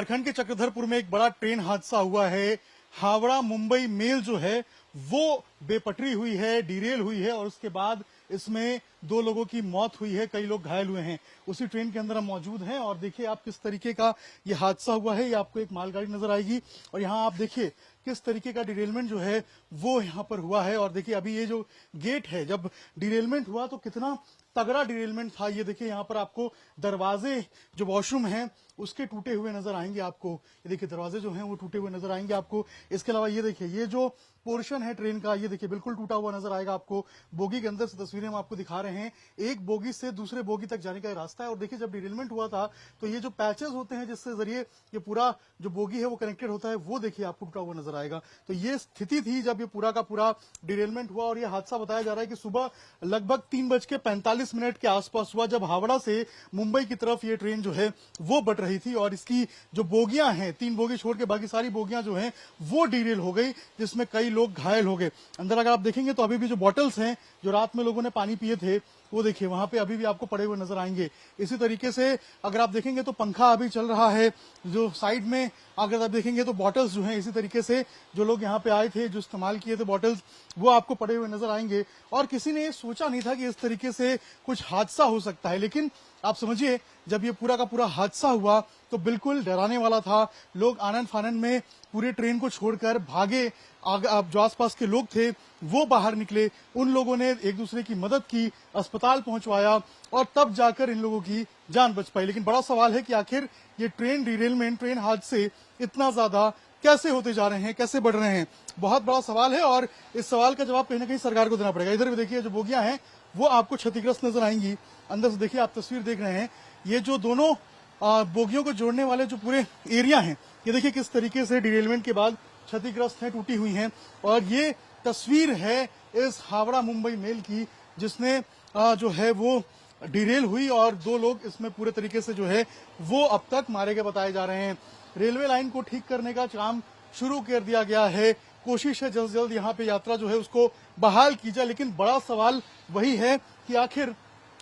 झारखंड के चक्रधरपुर में एक बड़ा ट्रेन हादसा हुआ है। हावड़ा मुंबई मेल जो है वो बेपटरी हुई है, डिरेल हुई है और उसके बाद इसमें 2 लोगों की मौत हुई है, कई लोग घायल हुए हैं। उसी ट्रेन के अंदर हम मौजूद हैं और देखिए आप किस तरीके का ये हादसा हुआ है। ये आपको एक मालगाड़ी नजर आएगी और यहाँ आप देखिए किस तरीके का डिरेलमेंट जो है वो यहाँ पर हुआ है। और देखिए अभी ये जो गेट है, जब डिरेलमेंट हुआ तो कितना तगड़ा डिरेलमेंट था। ये देखिए यहाँ पर आपको दरवाजे जो वॉशरूम हैं उसके टूटे हुए नजर आएंगे आपको। ये देखिए दरवाजे जो हैं वो टूटे हुए नजर आएंगे आपको। इसके अलावा ये देखिए ये जो पोर्शन है ट्रेन का, ये देखिए बिल्कुल टूटा हुआ नजर आएगा आपको। बोगी के अंदर से तस्वीरें हम आपको दिखा रहे हैं। एक बोगी से दूसरे बोगी तक जाने का रास्ता है और देखिए जब डिरेलमेंट हुआ था तो ये जो पैचेस होते हैं जिससे जरिए ये पूरा जो बोगी है वो कनेक्टेड होता है, वो देखिए आपको टूटा हुआ नजर आएगा। तो ये स्थिति थी जब ये पूरा का पूरा डिरेलमेंट हुआ और ये हादसा बताया जा रहा है कि सुबह लगभग 3:45 के आसपास हुआ, जब हावड़ा से मुंबई की तरफ ये ट्रेन जो है वो बढ़ रही थी और इसकी जो बोगियां हैं, 3 बोगी छोड़ के बाकी सारी बोगियां जो हैं वो डिरेल हो गई, जिसमें कई लोग घायल हो गए। अंदर अगर आप देखेंगे तो अभी भी जो बॉटल्स हैं जो रात में लोगों ने पानी पिए थे वो देखिए वहां पे अभी भी आपको पड़े हुए नजर आएंगे। इसी तरीके से अगर आप देखेंगे तो पंखा अभी चल रहा है, जो साइड में अगर आप देखेंगे तो बॉटल्स जो हैं इसी तरीके से जो लोग यहाँ पे आए थे, जो इस्तेमाल किए थे बॉटल्स, वो आपको पड़े हुए नजर आएंगे। और किसी ने सोचा नहीं था कि इस तरीके से कुछ हादसा हो सकता है, लेकिन आप समझिए जब ये पूरा का पूरा हादसा हुआ तो बिल्कुल डराने वाला था। लोग आनंद फानंद में पूरे ट्रेन को छोड़कर भागे, जो आसपास के लोग थे वो बाहर निकले, उन लोगों ने एक दूसरे की मदद की, अस्पताल पहुंचवाया और तब जाकर इन लोगों की जान बच पाई। लेकिन बड़ा सवाल है कि आखिर ये ट्रेन डिरेलमेंट, ट्रेन हादसे इतना ज्यादा कैसे होते जा रहे हैं, कैसे बढ़ रहे हैं, बहुत बड़ा सवाल है और इस सवाल का जवाब कहीं ना कहीं सरकार को देना पड़ेगा। इधर भी देखिए जो बोगियां हैं वो आपको क्षतिग्रस्त नजर आएंगी। अंदर से देखिए आप तस्वीर देख रहे हैं, ये जो दोनों बोगियों को जोड़ने वाले जो पूरे एरिया हैं, ये देखिए किस तरीके से डिरेलमेंट के बाद क्षतिग्रस्त है, टूटी हुई हैं। और ये तस्वीर है इस हावड़ा मुंबई मेल की, जिसने जो है वो डिरेल हुई और 2 लोग इसमें पूरे तरीके से जो है वो अब तक मारे गए बताए जा रहे हैं। रेलवे लाइन को ठीक करने का काम शुरू कर दिया गया है, कोशिश है जल्द से जल्द यहाँ पे यात्रा जो है उसको बहाल की जाए। लेकिन बड़ा सवाल वही है कि आखिर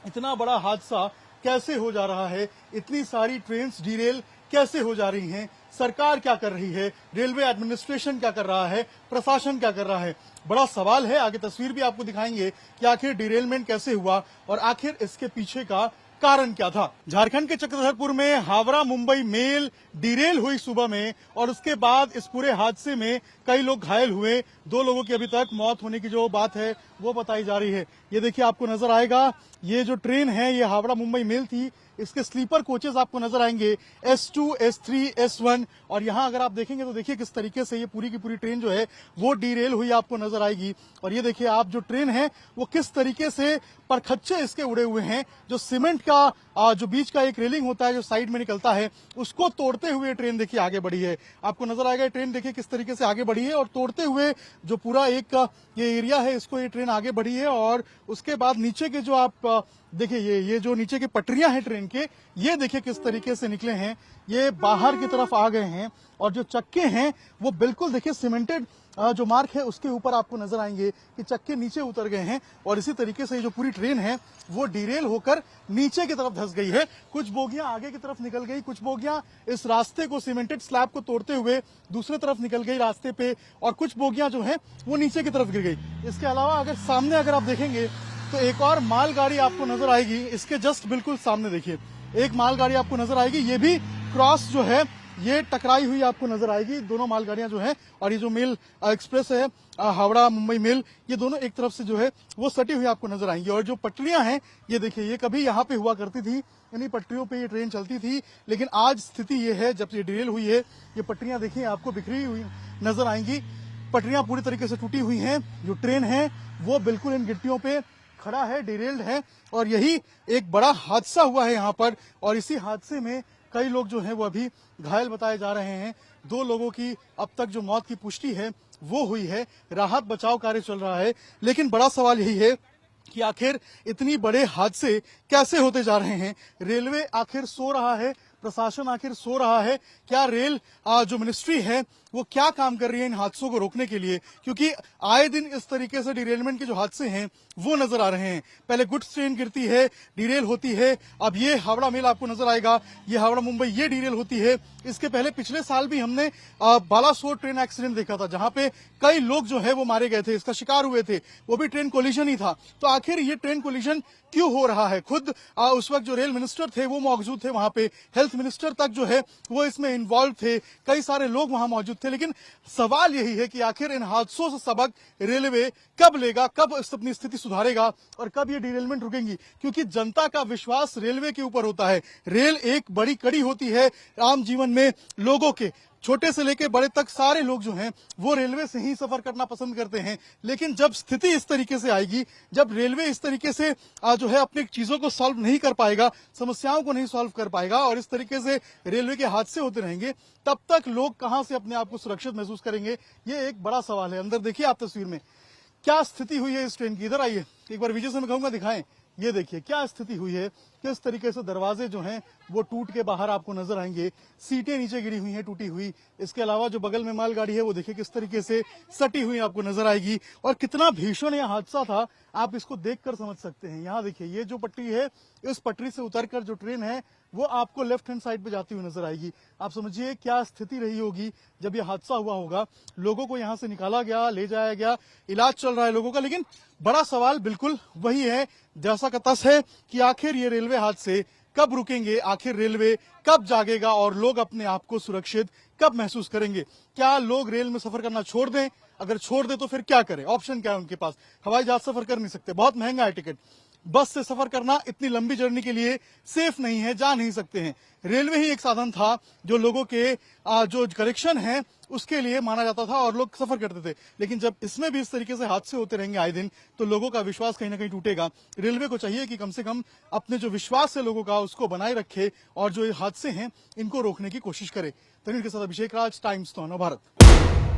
इतना बड़ा हादसा कैसे हो जा रहा है, इतनी सारी ट्रेन डिरेल कैसे हो जा रही हैं, सरकार क्या कर रही है, रेलवे एडमिनिस्ट्रेशन क्या कर रहा है, प्रशासन क्या कर रहा है, बड़ा सवाल है। आगे तस्वीर भी आपको दिखाएंगे कि आखिर डिरेलमेंट कैसे हुआ और आखिर इसके पीछे का कारण क्या था। झारखंड के चक्रधरपुर में हावड़ा मुंबई मेल डिरेल हुई सुबह में और उसके बाद इस पूरे हादसे में कई लोग घायल हुए, 2 लोगों की अभी तक मौत होने की जो बात है वो बताई जा रही है। ये देखिए आपको नजर आएगा, ये जो ट्रेन है ये हावड़ा मुंबई मेल थी, इसके स्लीपर कोचेस आपको नजर आएंगे S2, S3, S1 और यहाँ अगर आप देखेंगे तो देखिए किस तरीके से ये पूरी की पूरी ट्रेन जो है वो डिरेल हुई आपको नजर आएगी। और ये देखिए आप जो ट्रेन है वो किस तरीके से परखच्चे इसके उड़े हुए हैं, जो सीमेंट का जो बीच का एक रेलिंग होता है जो साइड में निकलता है उसको तोड़ते हुए ट्रेन देखिए आगे बढ़ी है। आपको नजर आएगा ट्रेन देखिए किस तरीके से आगे बढ़ी है और तोड़ते हुए जो पूरा एक ये एरिया है इसको ये ट्रेन आगे बढ़ी है। और उसके बाद नीचे के जो आप देखिए ये जो नीचे की पटरियां हैं ट्रेन के, ये देखिए किस तरीके से निकले हैं, ये बाहर की तरफ आ गए हैं और जो चक्के हैं वो बिल्कुल देखिए सीमेंटेड जो मार्क है उसके ऊपर आपको नजर आएंगे कि चक्के नीचे उतर गए हैं। और इसी तरीके से जो पूरी ट्रेन है वो डिरेल होकर नीचे की तरफ धंस गई है। कुछ बोगियां आगे की तरफ निकल गई, कुछ बोगियां इस रास्ते को, सीमेंटेड स्लैब को तोड़ते हुए दूसरी तरफ निकल गई रास्ते पे और कुछ बोगियां जो है वो नीचे की तरफ गिर गई। इसके अलावा अगर सामने अगर आप देखेंगे तो एक और मालगाड़ी आपको नजर आएगी, इसके जस्ट बिल्कुल सामने देखिए एक मालगाड़ी आपको नजर आएगी, ये भी क्रॉस जो है ये टकराई हुई आपको नजर आएगी। दोनों मालगाड़ियां जो है और ये जो मेल एक्सप्रेस है हावड़ा मुंबई मेल, ये दोनों एक तरफ से जो है वो सटी हुई आपको नजर आएंगी। और जो पटरियां हैं ये देखिए ये कभी यहाँ पे हुआ करती थी, इन्हीं पटरियों पे ये ट्रेन चलती थी, लेकिन आज स्थिति ये है जब ये डिरेल हुई है ये पटरियां देखिए आपको बिखरी हुई नजर आएंगी, पटरियां पूरी तरीके से टूटी हुई हैं, जो ट्रेन है वो बिल्कुल इन गिट्टियों पे खड़ा है, डिरेल्ड है। और यही एक बड़ा हादसा हुआ है यहाँ पर और इसी हादसे में कई लोग जो हैं वो अभी घायल बताए जा रहे हैं। 2 लोगों की अब तक जो मौत की पुष्टि है वो हुई है, राहत बचाव कार्य चल रहा है। लेकिन बड़ा सवाल यही है कि आखिर इतनी बड़े हादसे कैसे होते जा रहे हैं, रेलवे आखिर सो रहा है, प्रशासन आखिर सो रहा है, क्या रेल जो मिनिस्ट्री है वो क्या काम कर रही है इन हादसों को रोकने के लिए, क्योंकि आए दिन इस तरीके से डिरेलमेंट के जो हादसे हैं वो नजर आ रहे हैं। पहले गुड्स ट्रेन गिरती है, डिरेल होती है, अब ये हावड़ा मेल आपको नजर आएगा, ये हावड़ा मुंबई ये डिरेल होती है। इसके पहले पिछले साल भी हमने बालासोर ट्रेन एक्सीडेंट देखा था, जहां पे कई लोग जो है वो मारे गए थे, इसका शिकार हुए थे, वो भी ट्रेन कोलिजन ही था। तो आखिर ये ट्रेन कोलिजन क्यों हो रहा है? खुद उस वक्त जो रेल मिनिस्टर थे वो मौजूद थे वहां पे, हेल्थ मिनिस्टर तक जो है वो इसमें इन्वॉल्व थे, कई सारे लोग वहां मौजूद थे। लेकिन सवाल यही है कि आखिर इन हादसों से सबक रेलवे कब लेगा, कब अपनी स्थिति सुधारेगा और कब ये डिरेलमेंट रुकेंगी? क्योंकि जनता का विश्वास रेलवे के ऊपर होता है। रेल एक बड़ी कड़ी होती है आम जीवन में, लोगों के छोटे से लेकर बड़े तक सारे लोग जो हैं वो रेलवे से ही सफर करना पसंद करते हैं। लेकिन जब स्थिति इस तरीके से आएगी, जब रेलवे इस तरीके से जो है अपनी चीजों को सॉल्व नहीं कर पाएगा, समस्याओं को नहीं सॉल्व कर पाएगा और इस तरीके से रेलवे के हादसे होते रहेंगे, तब तक लोग कहां से अपने आप को सुरक्षित महसूस करेंगे? ये एक बड़ा सवाल है। अंदर देखिए आप तस्वीर में क्या स्थिति हुई है इस ट्रेन की। इधर आइए एक बार विजय से मैं कहूंगा दिखाएं। ये देखिए क्या स्थिति हुई है, किस तरीके से दरवाजे जो हैं वो टूट के बाहर आपको नजर आएंगे, सीटें नीचे गिरी हुई हैं टूटी हुई। इसके अलावा जो बगल में मालगाड़ी है वो देखिए किस तरीके से सटी हुई आपको नजर आएगी। और कितना भीषण यह हादसा था आप इसको देखकर समझ सकते हैं। यहाँ देखिए ये जो पटरी है, इस पटरी से उतरकर जो ट्रेन है वो आपको लेफ्ट हैंड साइड पे जाती हुई नजर आएगी। आप समझिए क्या स्थिति रही होगी जब यह हादसा हुआ होगा। लोगों को यहां से निकाला गया, ले जाया गया, इलाज चल रहा है लोगों का। लेकिन बड़ा सवाल बिल्कुल वही है जैसा का तस है कि आखिर ये रेलवे हादसे कब रुकेंगे, आखिर रेलवे कब जागेगा और लोग अपने आप को सुरक्षित कब महसूस करेंगे? क्या लोग रेल में सफर करना छोड़ दें? अगर छोड़ दें तो फिर क्या करें? ऑप्शन क्या है उनके पास? हवाई जहाज सफर कर नहीं सकते, बहुत महंगा है टिकट। बस से सफर करना इतनी लंबी जर्नी के लिए सेफ नहीं है, जा नहीं सकते हैं। रेलवे ही एक साधन था जो लोगों के जो करेक्शन है उसके लिए माना जाता था और लोग सफर करते थे। लेकिन जब इसमें भी इस तरीके से हादसे होते रहेंगे आए दिन, तो लोगों का विश्वास कहीं ना कहीं टूटेगा। रेलवे को चाहिए कि कम से कम अपने जो विश्वास है लोगों का उसको बनाए रखे और जो ये हादसे हैं इनको रोकने की कोशिश करे। तनिल के साथ अभिषेक राज, टाइम्स 9 भारत।